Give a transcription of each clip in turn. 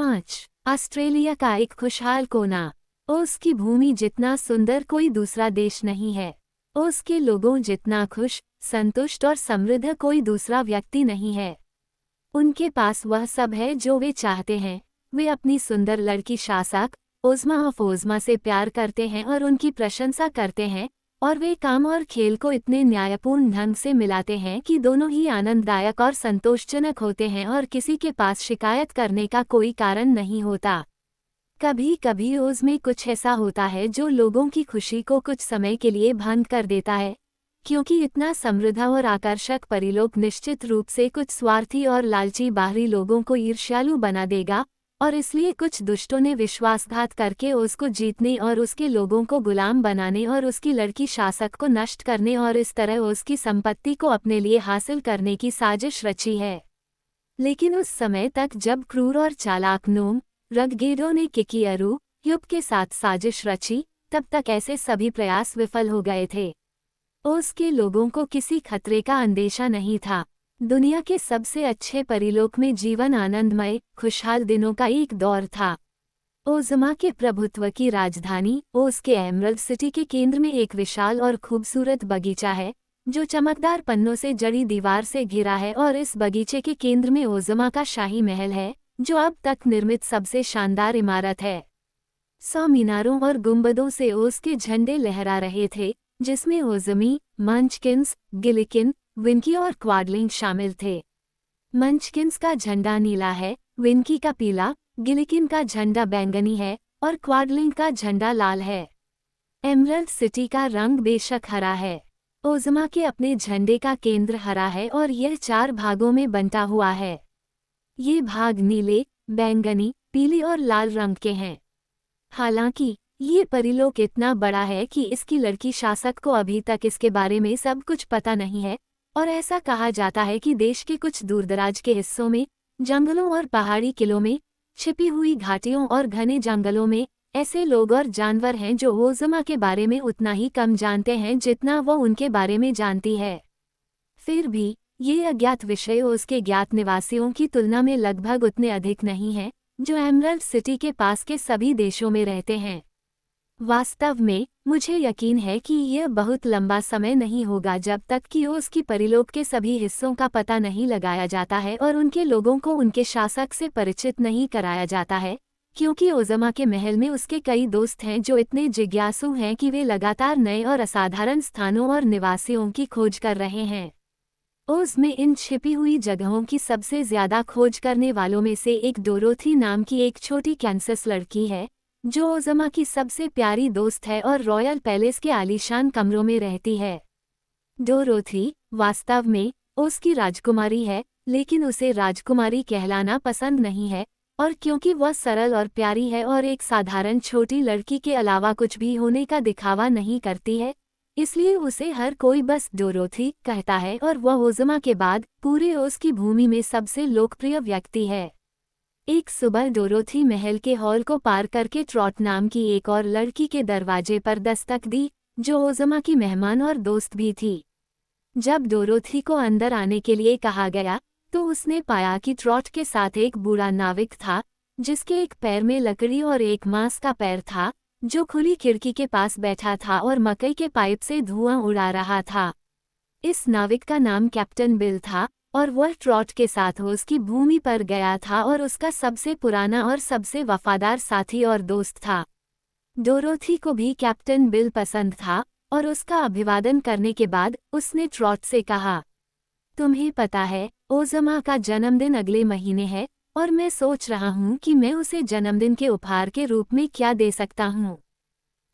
5. Australia का एक खुशहाल कोना। ओस की भूमि जितना सुंदर कोई दूसरा देश नहीं है। ओस के लोगों जितना खुश, संतुष्ट और समृद्ध कोई दूसरा व्यक्ति नहीं है। उनके पास वह सब है जो वे चाहते हैं। वे अपनी सुंदर लड़की शासक ओज़मा ऑफ ओज़मा से प्यार करते हैं और उनकी प्रशंसा करते हैं, और वे काम और खेल को इतने न्यायपूर्ण ढंग से मिलाते हैं कि दोनों ही आनंददायक और संतोषजनक होते हैं और किसी के पास शिकायत करने का कोई कारण नहीं होता। कभी कभी ओज़ में कुछ ऐसा होता है जो लोगों की खुशी को कुछ समय के लिए भंग कर देता है, क्योंकि इतना समृद्ध और आकर्षक परिलोक निश्चित रूप से कुछ स्वार्थी और लालची बाहरी लोगों को ईर्ष्यालु बना देगा, और इसलिए कुछ दुष्टों ने विश्वासघात करके उसको जीतने और उसके लोगों को गुलाम बनाने और उसकी लड़की शासक को नष्ट करने और इस तरह उसकी संपत्ति को अपने लिए हासिल करने की साजिश रची है। लेकिन उस समय तक जब क्रूर और चालाक नोम रगगेडो ने किकियरू युब के साथ साजिश रची, तब तक ऐसे सभी प्रयास विफल हो गए थे। ओस के लोगों को किसी खतरे का अंदेशा नहीं था। दुनिया के सबसे अच्छे परिलोक में जीवन आनंदमय, खुशहाल दिनों का एक दौर था। ओज़मा के प्रभुत्व की राजधानी ओस के एमरल्ड सिटी के केंद्र में एक विशाल और खूबसूरत बगीचा है, जो चमकदार पन्नों से जड़ी दीवार से घिरा है, और इस बगीचे के केंद्र में ओज़मा का शाही महल है, जो अब तक निर्मित सबसे शानदार इमारत है। 100 मीनारों और गुंबदों से ओस के झंडे लहरा रहे थे, जिसमें ओज़मी, मंचकिंस, गिलिकिन, विनकी और क्वाडलिंग शामिल थे। मंचकिंस का झंडा नीला है, विनकी का पीला, गिलिकिन का झंडा बैंगनी है और क्वाडलिंग का झंडा लाल है। एमरल्ड सिटी का रंग बेशक हरा है। ओज़मा के अपने झंडे का केंद्र हरा है और यह 4 भागों में बंटा हुआ है। ये भाग नीले, बैंगनी, पीले और लाल रंग के हैं। हालांकि ये परिलोक इतना बड़ा है कि इसकी लड़की शासक को अभी तक इसके बारे में सब कुछ पता नहीं है, और ऐसा कहा जाता है कि देश के कुछ दूरदराज के हिस्सों में, जंगलों और पहाड़ी किलों में, छिपी हुई घाटियों और घने जंगलों में ऐसे लोग और जानवर हैं जो ओज़मा के बारे में उतना ही कम जानते हैं जितना वो उनके बारे में जानती है। फिर भी ये अज्ञात विषय उसके ज्ञात निवासियों की तुलना में लगभग उतने अधिक नहीं हैं, जो एमरल्ड सिटी के पास के सभी देशों में रहते हैं। वास्तव में मुझे यकीन है कि यह बहुत लंबा समय नहीं होगा जब तक कि ओस की परिलोक के सभी हिस्सों का पता नहीं लगाया जाता है और उनके लोगों को उनके शासक से परिचित नहीं कराया जाता है, क्योंकि ओज़मा के महल में उसके कई दोस्त हैं जो इतने जिज्ञासु हैं कि वे लगातार नए और असाधारण स्थानों और निवासियों की खोज कर रहे हैं। ओज़ में इन छिपी हुई जगहों की सबसे ज्यादा खोज करने वालों में से एक डोरोथी नाम की एक छोटी कैंसस लड़की है, जो ओज़मा की सबसे प्यारी दोस्त है और रॉयल पैलेस के आलीशान कमरों में रहती है। डोरोथी वास्तव में ओस की राजकुमारी है, लेकिन उसे राजकुमारी कहलाना पसंद नहीं है, और क्योंकि वह सरल और प्यारी है और एक साधारण छोटी लड़की के अलावा कुछ भी होने का दिखावा नहीं करती है, इसलिए उसे हर कोई बस डोरोथी कहता है, और वह ओज़मा के बाद पूरे ओस की भूमि में सबसे लोकप्रिय व्यक्ति है। एक सुबह डोरोथी महल के हॉल को पार करके ट्रॉट नाम की एक और लड़की के दरवाजे पर दस्तक दी, जो ओज़मा की मेहमान और दोस्त भी थी। जब डोरोथी को अंदर आने के लिए कहा गया, तो उसने पाया कि ट्रॉट के साथ एक बूढ़ा नाविक था, जिसके एक पैर में लकड़ी और एक मांस का पैर था, जो खुली खिड़की के पास बैठा था और मकई के पाइप से धुआं उड़ा रहा था। इस नाविक का नाम कैप्टन बिल था, और वह ट्रॉट के साथ उसकी भूमि पर गया था और उसका सबसे पुराना और सबसे वफादार साथी और दोस्त था। डोरोथी को भी कैप्टन बिल पसंद था, और उसका अभिवादन करने के बाद उसने ट्रॉट से कहा, तुम्हें पता है, ओज़मा का जन्मदिन अगले महीने है, और मैं सोच रहा हूँ कि मैं उसे जन्मदिन के उपहार के रूप में क्या दे सकता हूँ।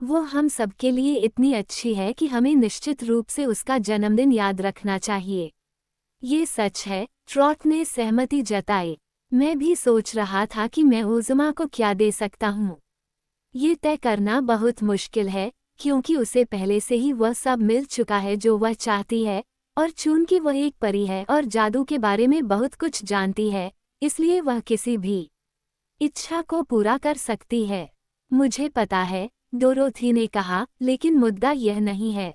वो हम सबके लिए इतनी अच्छी है कि हमें निश्चित रूप से उसका जन्मदिन याद रखना चाहिए। ये सच है, ट्रॉट ने सहमति जताई। मैं भी सोच रहा था कि मैं ओज़मा को क्या दे सकता हूँ। ये तय करना बहुत मुश्किल है, क्योंकि उसे पहले से ही वह सब मिल चुका है जो वह चाहती है, और चूंकि वह एक परी है और जादू के बारे में बहुत कुछ जानती है, इसलिए वह किसी भी इच्छा को पूरा कर सकती है। मुझे पता है, डोरोथी ने कहा, लेकिन मुद्दा यह नहीं है।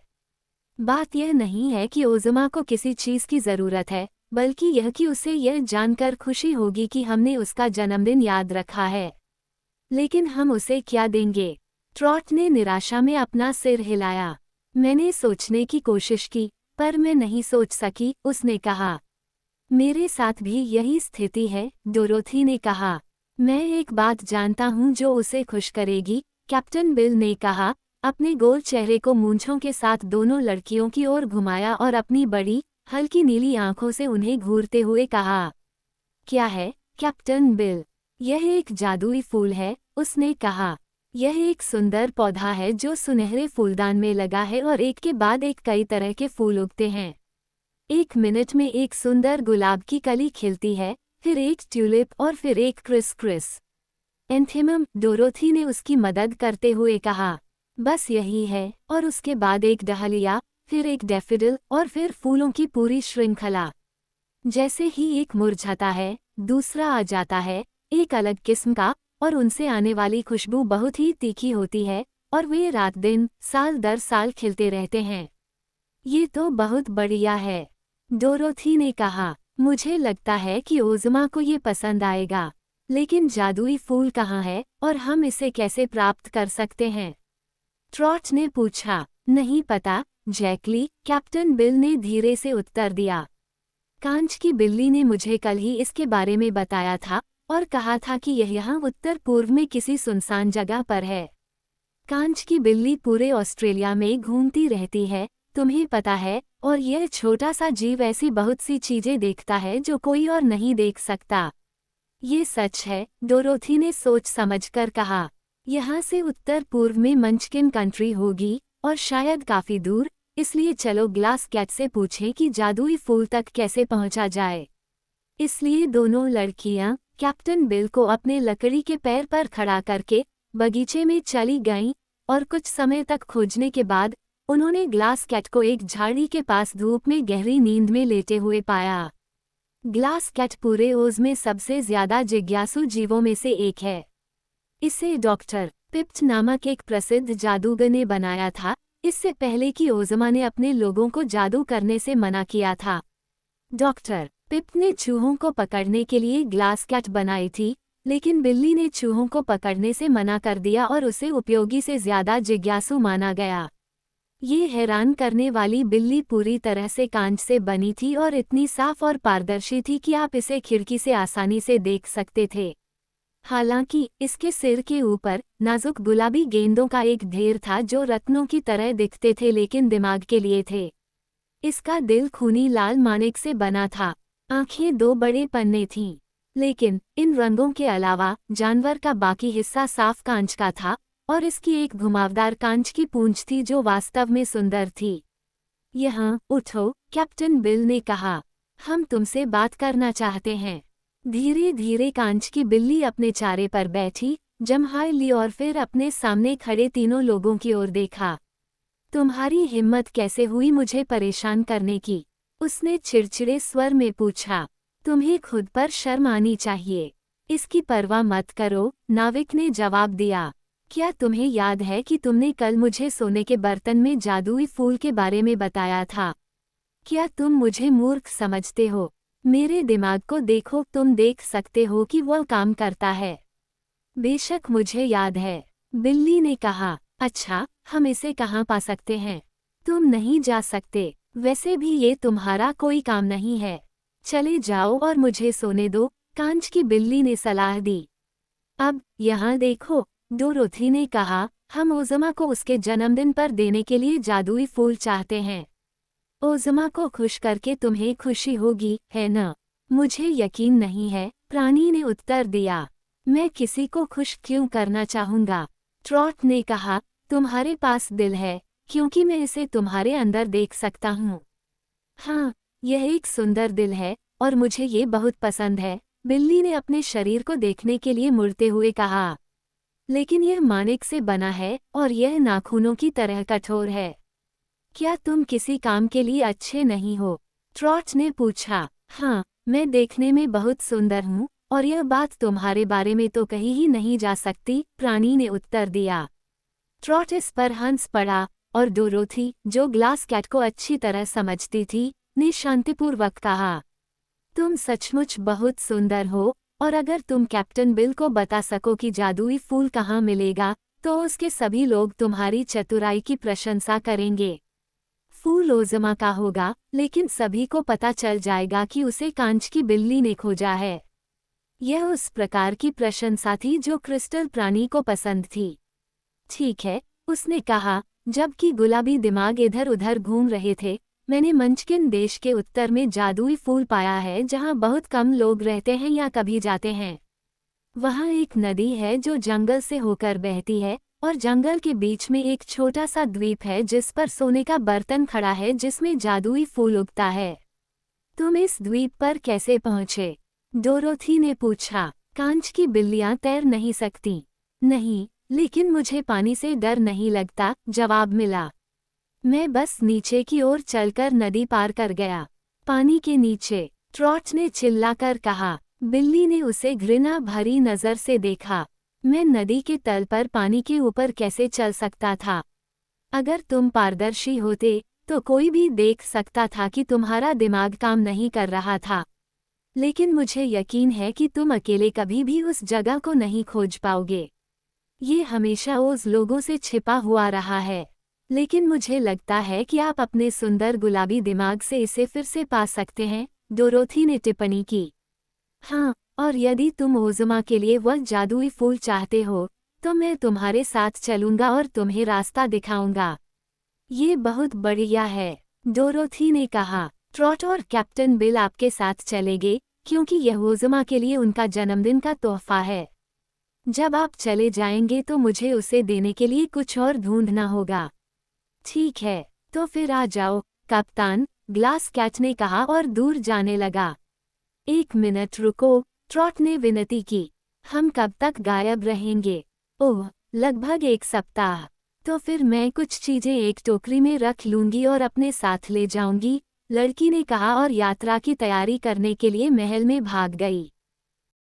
बात यह नहीं है कि ओज़मा को किसी चीज़ की ज़रूरत है, बल्कि यह कि उसे यह जानकर खुशी होगी कि हमने उसका जन्मदिन याद रखा है। लेकिन हम उसे क्या देंगे? ट्रॉट ने निराशा में अपना सिर हिलाया। मैंने सोचने की कोशिश की, पर मैं नहीं सोच सकी, उसने कहा। मेरे साथ भी यही स्थिति है, डोरोथी ने कहा। मैं एक बात जानता हूँ जो उसे खुश करेगी, कैप्टन बिल ने कहा, अपने गोल चेहरे को मूंछों के साथ दोनों लड़कियों की ओर घुमाया और अपनी बड़ी, हल्की नीली आंखों से उन्हें घूरते हुए कहा। क्या है, कैप्टन बिल? यह एक जादुई फूल है, उसने कहा। यह एक सुंदर पौधा है जो सुनहरे फूलदान में लगा है और एक के बाद एक कई तरह के फूल उगते हैं। 1 मिनट में एक सुंदर गुलाब की कली खिलती है, फिर एक ट्यूलिप और फिर एक क्रिस एंथेमम, डोरोथी ने उसकी मदद करते हुए कहा। बस यही है, और उसके बाद एक डहलिया, फिर एक डैफिडिल और फिर फूलों की पूरी श्रृंखला। जैसे ही एक मुरझाता है, दूसरा आ जाता है, एक अलग किस्म का, और उनसे आने वाली खुशबू बहुत ही तीखी होती है, और वे रात दिन, साल दर साल खिलते रहते हैं। ये तो बहुत बढ़िया है, डोरोथी ने कहा। मुझे लगता है कि ओज़मा को ये पसंद आएगा। लेकिन जादुई फूल कहाँ है और हम इसे कैसे प्राप्त कर सकते हैं? ट्रॉट ने पूछा। नहीं पता, जैकली, कैप्टन बिल ने धीरे से उत्तर दिया। कांच की बिल्ली ने मुझे कल ही इसके बारे में बताया था और कहा था कि यह यहाँ उत्तर पूर्व में किसी सुनसान जगह पर है। कांच की बिल्ली पूरे ऑस्ट्रेलिया में घूमती रहती है, तुम्हें पता है, और यह छोटा सा जीव ऐसी बहुत सी चीजें देखता है जो कोई और नहीं देख सकता। ये सच है, डोरोथी ने सोच समझकर कहा। यहाँ से उत्तर पूर्व में मंचकिन कंट्री होगी, और शायद काफी दूर, इसलिए चलो ग्लास कैट से पूछें कि जादुई फूल तक कैसे पहुंचा जाए। इसलिए दोनों लड़कियां, कैप्टन बिल को अपने लकड़ी के पैर पर खड़ा करके, बगीचे में चली गईं, और कुछ समय तक खोजने के बाद, उन्होंने ग्लास कैट को एक झाड़ी के पास धूप में गहरी नींद में लेटे हुए पाया। ग्लास कैट पूरे ओज में सबसे ज्यादा जिज्ञासु जीवों में से एक है। इसे डॉक्टर पिप्ट नामक एक प्रसिद्ध जादूगर ने बनाया था, इससे पहले कि ओज़मा ने अपने लोगों को जादू करने से मना किया था। डॉक्टर पिप्ट ने चूहों को पकड़ने के लिए ग्लास कैट बनाई थी, लेकिन बिल्ली ने चूहों को पकड़ने से मना कर दिया और उसे उपयोगी से ज्यादा जिज्ञासु माना गया। ये हैरान करने वाली बिल्ली पूरी तरह से कांच से बनी थी और इतनी साफ और पारदर्शी थी कि आप इसे खिड़की से आसानी से देख सकते थे। हालांकि इसके सिर के ऊपर नाजुक गुलाबी गेंदों का एक ढेर था जो रत्नों की तरह दिखते थे लेकिन दिमाग के लिए थे। इसका दिल खूनी लाल माणिक से बना था। आंखें 2 बड़े पन्ने थीं। लेकिन इन रंगों के अलावा जानवर का बाकी हिस्सा साफ कांच का था, और इसकी एक घुमावदार कांच की पूंछ थी जो वास्तव में सुंदर थी। यहाँ उठो, कैप्टन बिल ने कहा। हम तुमसे बात करना चाहते हैं। धीरे धीरे कांच की बिल्ली अपने चारे पर बैठी, जम्हाई ली और फिर अपने सामने खड़े तीनों लोगों की ओर देखा। तुम्हारी हिम्मत कैसे हुई मुझे परेशान करने की? उसने चिड़चिड़े स्वर में पूछा। तुम्हें खुद पर शर्म आनी चाहिए। इसकी परवाह मत करो, नाविक ने जवाब दिया। क्या तुम्हें याद है कि तुमने कल मुझे सोने के बर्तन में जादुई फूल के बारे में बताया था? क्या तुम मुझे मूर्ख समझते हो? मेरे दिमाग को देखो, तुम देख सकते हो कि वह काम करता है। बेशक मुझे याद है, बिल्ली ने कहा। अच्छा, हम इसे कहाँ पा सकते हैं? तुम नहीं जा सकते, वैसे भी ये तुम्हारा कोई काम नहीं है। चले जाओ और मुझे सोने दो, कांच की बिल्ली ने सलाह दी। अब यहाँ देखो, डोरोथी ने कहा, हम ओज़मा को उसके जन्मदिन पर देने के लिए जादुई फूल चाहते हैं। ओज़मा को खुश करके तुम्हें खुशी होगी, है न? मुझे यकीन नहीं है, प्राणी ने उत्तर दिया। मैं किसी को खुश क्यों करना चाहूँगा? ट्रॉट ने कहा, तुम्हारे पास दिल है, क्योंकि मैं इसे तुम्हारे अंदर देख सकता हूँ। हाँ, यह एक सुंदर दिल है, और मुझे ये बहुत पसंद है, बिल्ली ने अपने शरीर को देखने के लिए मुड़ते हुए कहा। लेकिन यह माणिक से बना है, और यह नाखूनों की तरह कठोर है। क्या तुम किसी काम के लिए अच्छे नहीं हो? ट्रॉट ने पूछा। हाँ, मैं देखने में बहुत सुंदर हूँ, और यह बात तुम्हारे बारे में तो कही ही नहीं जा सकती, प्राणी ने उत्तर दिया। ट्रॉट इस पर हंस पड़ा, और डोरोथी, जो ग्लास कैट को अच्छी तरह समझती थी, ने शांतिपूर्वक कहा। तुम सचमुच बहुत सुंदर हो, और अगर तुम कैप्टन बिल को बता सको कि जादुई फूल कहाँ मिलेगा, तो उसके सभी लोग तुम्हारी चतुराई की प्रशंसा करेंगे। फूल ओज़मा का होगा, लेकिन सभी को पता चल जाएगा कि उसे कांच की बिल्ली ने खोजा है। यह उस प्रकार की प्रशंसा थी जो क्रिस्टल प्राणी को पसंद थी। ठीक है, उसने कहा, जबकि गुलाबी दिमाग इधर उधर घूम रहे थे, मैंने मंचकिन देश के उत्तर में जादुई फूल पाया है जहाँ बहुत कम लोग रहते हैं या कभी जाते हैं। वहाँ एक नदी है जो जंगल से होकर बहती है, और जंगल के बीच में एक छोटा सा द्वीप है जिस पर सोने का बर्तन खड़ा है जिसमें जादुई फूल उगता है। तुम इस द्वीप पर कैसे पहुँचे? डोरोथी ने पूछा। कांच की बिल्लियाँ तैर नहीं सकती। नहीं, लेकिन मुझे पानी से डर नहीं लगता, जवाब मिला। मैं बस नीचे की ओर चलकर नदी पार कर गया। पानी के नीचे, ट्रॉट ने चिल्लाकर कहा। बिल्ली ने उसे घृणा भरी नजर से देखा। मैं नदी के तल पर पानी के ऊपर कैसे चल सकता था? अगर तुम पारदर्शी होते, तो कोई भी देख सकता था कि तुम्हारा दिमाग काम नहीं कर रहा था। लेकिन मुझे यकीन है कि तुम अकेले कभी भी उस जगह को नहीं खोज पाओगे। ये हमेशा उस लोगों से छिपा हुआ रहा है, लेकिन मुझे लगता है कि आप अपने सुंदर गुलाबी दिमाग से इसे फिर से पा सकते हैं, डोरोथी ने टिप्पणी की। हाँ, और यदि तुम ओज़मा के लिए वह जादुई फूल चाहते हो, तो मैं तुम्हारे साथ चलूंगा और तुम्हें रास्ता दिखाऊंगा। ये बहुत बढ़िया है, डोरोथी ने कहा। ट्रॉट और कैप्टन बिल आपके साथ चलेंगे, क्योंकि यह ओज़मा के लिए उनका जन्मदिन का तोहफा है। जब आप चले जाएंगे तो मुझे उसे देने के लिए कुछ और ढूंढना होगा। ठीक है, तो फिर आ जाओ, कप्तान, ग्लास कैट ने कहा और दूर जाने लगा। 1 मिनट रुको, ट्रॉट ने विनती की। हम कब तक गायब रहेंगे? ओह, लगभग 1 सप्ताह। तो फिर मैं कुछ चीजें एक टोकरी में रख लूंगी और अपने साथ ले जाऊंगी, लड़की ने कहा और यात्रा की तैयारी करने के लिए महल में भाग गई।